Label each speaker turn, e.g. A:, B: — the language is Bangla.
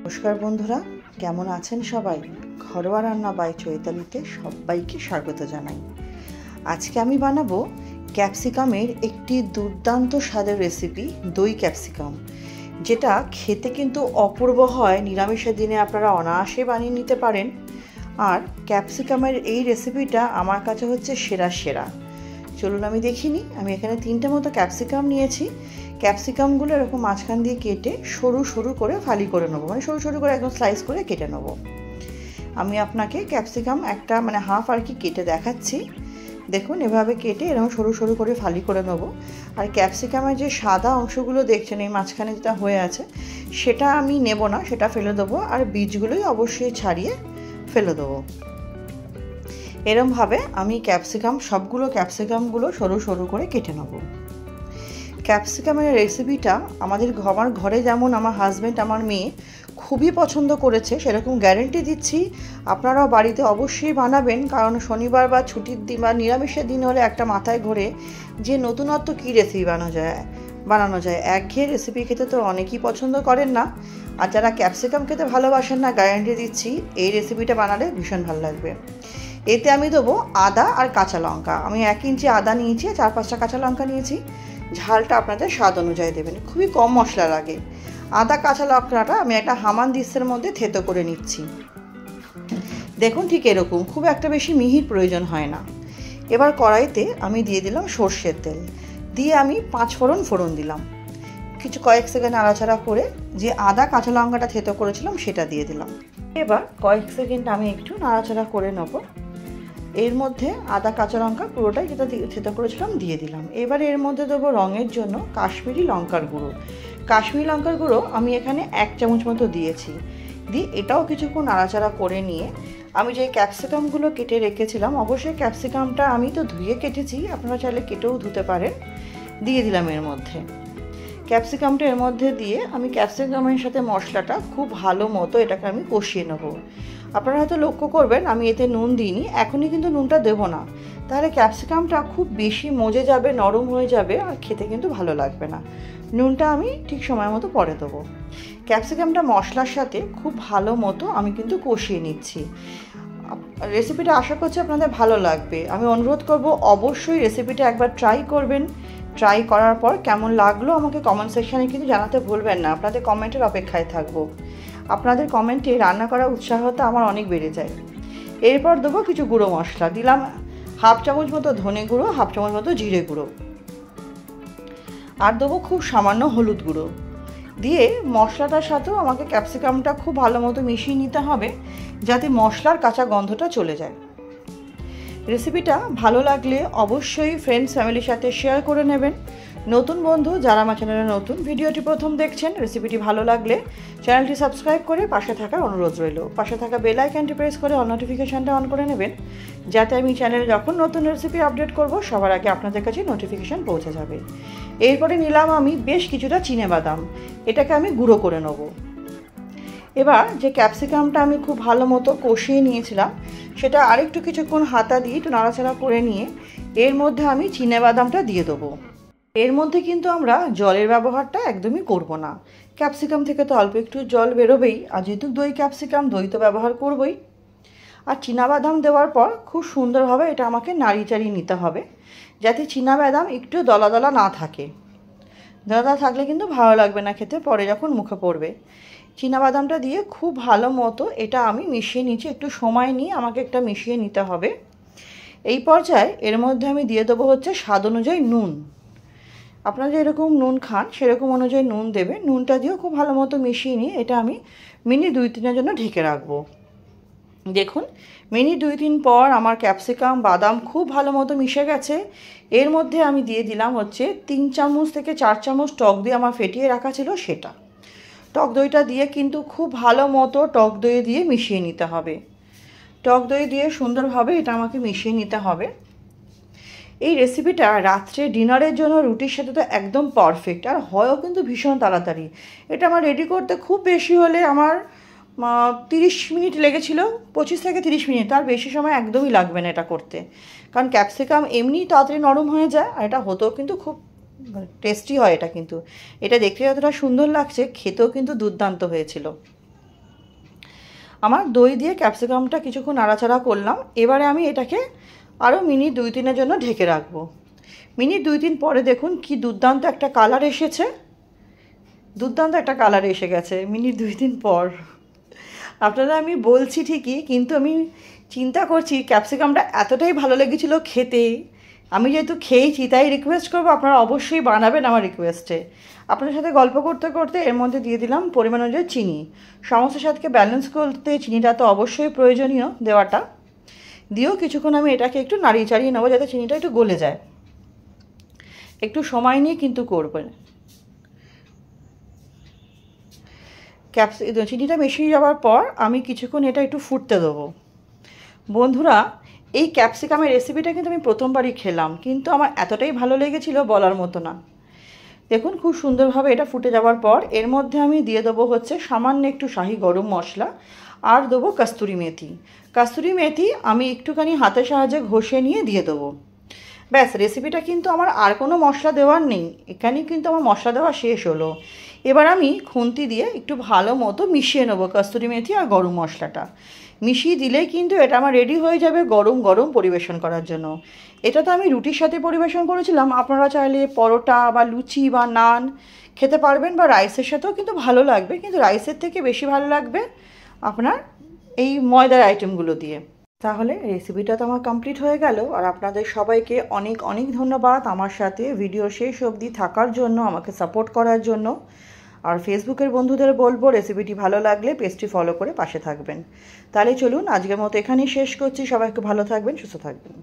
A: নমস্কার বন্ধুরা, কেমন আছেন সবাই? ঘরোয়া রান্না বাই চৈতালিতে সবাইকে স্বাগত জানাই। আজকে আমি বানাবো ক্যাপসিকামের একটি দুর্দান্ত স্বাদের রেসিপি, দই ক্যাপসিকাম, যেটা খেতে কিন্তু অপূর্ব হয়। নিরামিষের দিনে আপনারা অনায়াসে বানিয়ে নিতে পারেন। আর ক্যাপসিকামের এই রেসিপিটা আমার কাছে হচ্ছে সেরা। চলুন আমি দেখিনি। আমি এখানে 3টে মতো ক্যাপসিকাম নিয়েছি। ক্যাপসিকামগুলো এরকম মাঝখান দিয়ে কেটে সরু করে ফালি করে নেবো, মানে সরু করে একদম স্লাইস করে কেটে নেবো। আমি আপনাকে ক্যাপসিকাম একটা হাফ আর কি কেটে দেখাচ্ছি। দেখুন, এভাবে কেটে এরকম সরু করে ফালি করে নেবো। আর ক্যাপসিকামের যে সাদা অংশগুলো দেখছেন এই মাঝখানে যেটা হয়ে আছে, সেটা আমি নেব না, সেটা ফেলে দেবো। আর বীজগুলোই অবশ্যই ছাড়িয়ে ফেলে দেবো। এরমভাবে আমি সবগুলো ক্যাপসিকামগুলো সরু করে কেটে নেব। ক্যাপসিকামের রেসিপিটা আমার ঘরে যেমন আমার হাজব্যান্ড, আমার মেয়ে খুবই পছন্দ করেছে, সেরকম গ্যারেন্টি দিচ্ছি আপনারাও বাড়িতে অবশ্যই বানাবেন। কারণ শনিবার বা ছুটির দিন বা নিরামিষের দিন হলে একটা মাথায় ঘোরে যে নতুনত্ব কী রেসিপি বানানো যায়। একঘেয়ে রেসিপি খেতে তো অনেকেই পছন্দ করেন না। আর যারা ক্যাপসিকাম খেতে ভালোবাসেন না, গ্যারেন্টি দিচ্ছি এই রেসিপিটা বানালে ভীষণ ভালো লাগবে। এতে আমি দেবো আদা আর কাঁচা লঙ্কা। আমি 1 ইঞ্চি আদা নিয়েছি, 4-5টা কাঁচা লঙ্কা নিয়েছি। ঝালটা আপনাদের স্বাদ অনুযায়ী দেবেন, খুবই কম মশলা লাগে। আদা কাঁচা লঙ্কাটা আমি একটা হামানদিস্তের মধ্যে থেতো করে নিচ্ছি। দেখুন, ঠিক এরকম, খুব একটা বেশি মিহির প্রয়োজন হয় না। এবার কড়াইতে আমি দিয়ে দিলাম সর্ষের তেল, দিয়ে আমি 5 ফোড়ন দিলাম। কয়েক সেকেন্ড নাড়াচাড়া করে যে আদা কাঁচা লঙ্কাটা থেতো করেছিলাম সেটা দিয়ে দিলাম। এবার কয়েক সেকেন্ড আমি একটু নাড়াচাড়া করে নেব। এর মধ্যে আদা কাঁচা লঙ্কা পুরোটাই যেটা থেতো করেছিলাম দিয়ে দিলাম। এবার এর মধ্যে দেবো রঙের জন্য কাশ্মীরি লঙ্কার গুঁড়ো। কাশ্মীরি লঙ্কার গুঁড়ো আমি এখানে 1 চামচ মতো দিয়েছি। দিয়ে এটাও কিছুক্ষণ নাড়াচাড়া করে নিয়ে আমি যে ক্যাপসিকামগুলো কেটে রেখেছিলাম, অবশ্যই ক্যাপসিকামটা আমি তো ধুয়ে কেটেছি, আপনারা চাইলে কেটেও ধুতে পারেন, দিয়ে দিলাম এর মধ্যে। ক্যাপসিকামটা এর মধ্যে দিয়ে আমি ক্যাপসিকামের সাথে মশলাটা খুব ভালো মতো এটাকে আমি কষিয়ে নেব। আপনারা হয়তো লক্ষ্য করবেন আমি এতে নুন দিইনি, এখনই কিন্তু নুনটা দেবো না, তাহলে ক্যাপসিকামটা খুব বেশি মজে যাবে, নরম হয়ে যাবে, আর খেতে কিন্তু ভালো লাগবে না। নুনটা আমি ঠিক সময় মতো পরে দেবো। ক্যাপসিকামটা মশলার সাথে খুব ভালো মতো আমি কিন্তু কষিয়ে নিচ্ছি। রেসিপিটা আশা করছি আপনাদের ভালো লাগবে। আমি অনুরোধ করব অবশ্যই রেসিপিটা একবার ট্রাই করবেন। ট্রাই করার পর কেমন লাগলো আমাকে কমেন্ট সেকশানে কিন্তু জানাতে ভুলবেন না। আপনাদের কমেন্টের অপেক্ষায় থাকবো। আপনাদের কমেন্টে রান্না করার উৎসাহটা আমার অনেক বেড়ে যায়। এরপর দেবো কিছু গুঁড়ো মশলা। দিলাম 1/2 চামচ মতো ধনে গুঁড়ো, 1/2 চামচ মতো জিরে গুঁড়ো, আর দেবো খুব সামান্য হলুদ গুঁড়ো। দিয়ে মশলাটার সাথেও আমাকে ক্যাপসিকামটা খুব ভালো মতো মিশিয়ে নিতে হবে, যাতে মশলার কাঁচা গন্ধটা চলে যায়। রেসিপিটা ভালো লাগলে অবশ্যই ফ্রেন্ডস ফ্যামিলির সাথে শেয়ার করে নেবেন। নতুন বন্ধু যারা আমার চ্যানেলে নতুন, ভিডিওটি প্রথম দেখছেন, রেসিপিটি ভালো লাগলে চ্যানেলটি সাবস্ক্রাইব করে পাশে থাকার অনুরোধ রইল। পাশে থাকা বেল আইকনটি প্রেস করে অল নোটিফিকেশানটা অন করে নেবেন, যাতে আমি চ্যানেলে যখন নতুন রেসিপি আপডেট করব সবার আগে আপনাদের কাছে নোটিফিকেশান পৌঁছে যাবে। এরপরে নিলাম আমি বেশ কিছুটা চিনেবাদাম, এটাকে আমি গুঁড়ো করে নেব। এবার যে ক্যাপসিকামটা আমি খুব ভালো মতো কষিয়ে নিয়েছিলাম, সেটা আরেকটু কিছুক্ষণ হাতা দিয়ে একটু নাড়াচাড়া করে নিয়ে এর মধ্যে আমি চিনেবাদামটা দিয়ে দেবো। এর মধ্যে কিন্তু আমরা জলের ব্যবহারটা একদমই করব না। ক্যাপসিকাম থেকে তো অল্প একটু জল বেরোবেই, আর যেহেতু দই ক্যাপসিকাম, দই তো ব্যবহার করবই। আর চিনাবাদাম দেওয়ার পর খুব সুন্দরভাবে এটা আমাকে নাড়িয়ে নিতে হবে, যাতে চিনাবাদাম একটু দলা না থাকে। দলা থাকলে কিন্তু ভালো লাগবে না খেতে, পরে যখন মুখে পড়বে। চিনাবাদামটা দিয়ে খুব ভালো মতো এটা আমি মিশিয়ে নিচ্ছি। একটু সময় নিয়ে আমাকে একটা মিশিয়ে নিতে হবে। এই পর্যায়ে এর মধ্যে আমি দিয়ে দেবো হচ্ছে স্বাদ অনুযায়ী নুন। আপনারা যেরকম নুন খান সেরকম অনুযায়ী নুন দেবে। নুনটা দিয়েও খুব ভালো মতো মিশিয়ে নিয়ে এটা আমি মিনিট 2-3-এর জন্য ঢেকে রাখবো। দেখুন, মিনিট 2-3 পর আমার ক্যাপসিকাম বাদাম খুব ভালো মতো মিশে গেছে। এর মধ্যে আমি দিয়ে দিলাম হচ্ছে 3 চামচ থেকে 4 চামচ টক দই আমার ফেটিয়ে রাখা ছিল সেটা। টক দইটা দিয়ে কিন্তু খুব ভালো মতো টক দই দিয়ে মিশিয়ে নিতে হবে। টক দই দিয়ে সুন্দরভাবে এটা আমাকে মিশিয়ে নিতে হবে। এই রেসিপিটা রাত্রে ডিনারের জন্য রুটির সাথে তো একদম পারফেক্ট, আর হয়ও কিন্তু ভীষণ তাড়াতাড়ি। এটা আমার রেডি করতে খুব বেশি হলে আমার 30 মিনিট লেগেছিল, 25 থেকে 30 মিনিট, তার বেশি সময় একদমই লাগবে না এটা করতে। কারণ ক্যাপসিকাম এমনি তাড়াতাড়ি নরম হয়ে যায়, আর এটা হতেও কিন্তু খুব টেস্টি হয়। এটা দেখতে যতটা সুন্দর লাগছে, খেতেও কিন্তু দুর্দান্ত হয়েছিল। আমার দই দিয়ে ক্যাপসিকামটা কিছুক্ষণ নাড়াচাড়া করলাম। এবারে আমি এটাকে আরও মিনিট 2-3-এর জন্য ঢেকে রাখবো। মিনিট 2-3 পরে দেখুন কি দুর্দান্ত একটা কালার এসেছে, দুর্দান্ত একটা কালার এসে গেছে মিনিট 2-3 পর। আপনারা আমি বলছি ঠিকই, কিন্তু আমি চিন্তা করছি ক্যাপসিকামটা এতটাই ভালো লেগেছিল খেতে, আমি যেহেতু খেয়েছি তাই রিকোয়েস্ট করবো আপনারা অবশ্যই বানাবেন আমার রিকোয়েস্টে। আপনাদের সাথে গল্প করতে করতে এর মধ্যে দিয়ে দিলাম পরিমাণ অনুযায়ী চিনি। সমস্ত স্বাদকে ব্যালেন্স করতে চিনিটা তো অবশ্যই প্রয়োজনীয় দেওয়াটা। দিয়েও কিছুক্ষণ আমি এটাকে একটু নাড়িয়ে চাড়িয়ে নেবো যাতে চিনিটা একটু গলে যায়। একটু সময় নিয়ে কিন্তু করবেন। চিনিটা মিশিয়ে যাওয়ার পর আমি কিছুক্ষণ এটা একটু ফুটতে দেবো। বন্ধুরা, এই ক্যাপসিকামের রেসিপিটা কিন্তু আমি প্রথমবারই খেলাম, কিন্তু আমার এতটাই ভালো লেগেছিল বলার মতো না। দেখুন খুব সুন্দরভাবে এটা ফুটে যাওয়ার পর এর মধ্যে আমি দিয়ে দেবো হচ্ছে সামান্য একটু শাহি গরম মশলা, আর দেবো কস্তুরি মেথি। কস্তুরি মেথি আমি একটুখানি হাতের সাহায্যে ঘষে নিয়ে দিয়ে দেবো। ব্যাস, রেসিপিটা কিন্তু আমার আর কোনো মশলা দেওয়ার নেই, এখানেই কিন্তু আমার মশলা দেওয়া শেষ হলো। এবার আমি খুন্তি দিয়ে একটু ভালো মতো মিশিয়ে নেবো কস্তুরি মেথি আর গরম মশলাটা। মিশিয়ে দিলেই কিন্তু এটা আমার রেডি হয়ে যাবে গরম গরম পরিবেশন করার জন্য। এটা তো আমি রুটির সাথে পরিবেশন করেছিলাম, আপনারা চাইলে পরোটা বা লুচি বা নান খেতে পারবেন, বা রাইসের সাথেও কিন্তু ভালো লাগবে, কিন্তু রাইসের থেকে বেশি ভালো লাগবে আপনার এই ময়দার আইটেমগুলো দিয়ে। তাহলে রেসিপিটা তো আমার কমপ্লিট হয়ে গেল। আর আপনাদের সবাইকে অনেক অনেক ধন্যবাদ আমার সাথে ভিডিও শেষ অবধি থাকার জন্য, আমাকে সাপোর্ট করার জন্য। আর ফেসবুকের বন্ধুদের বলবো রেসিপিটি ভালো লাগলে পেজটি ফলো করে পাশে থাকবেন। তাহলে চলুন আজকের মতো এখানেই শেষ করছি। সবাইকে ভালো থাকবেন, সুস্থ থাকবেন।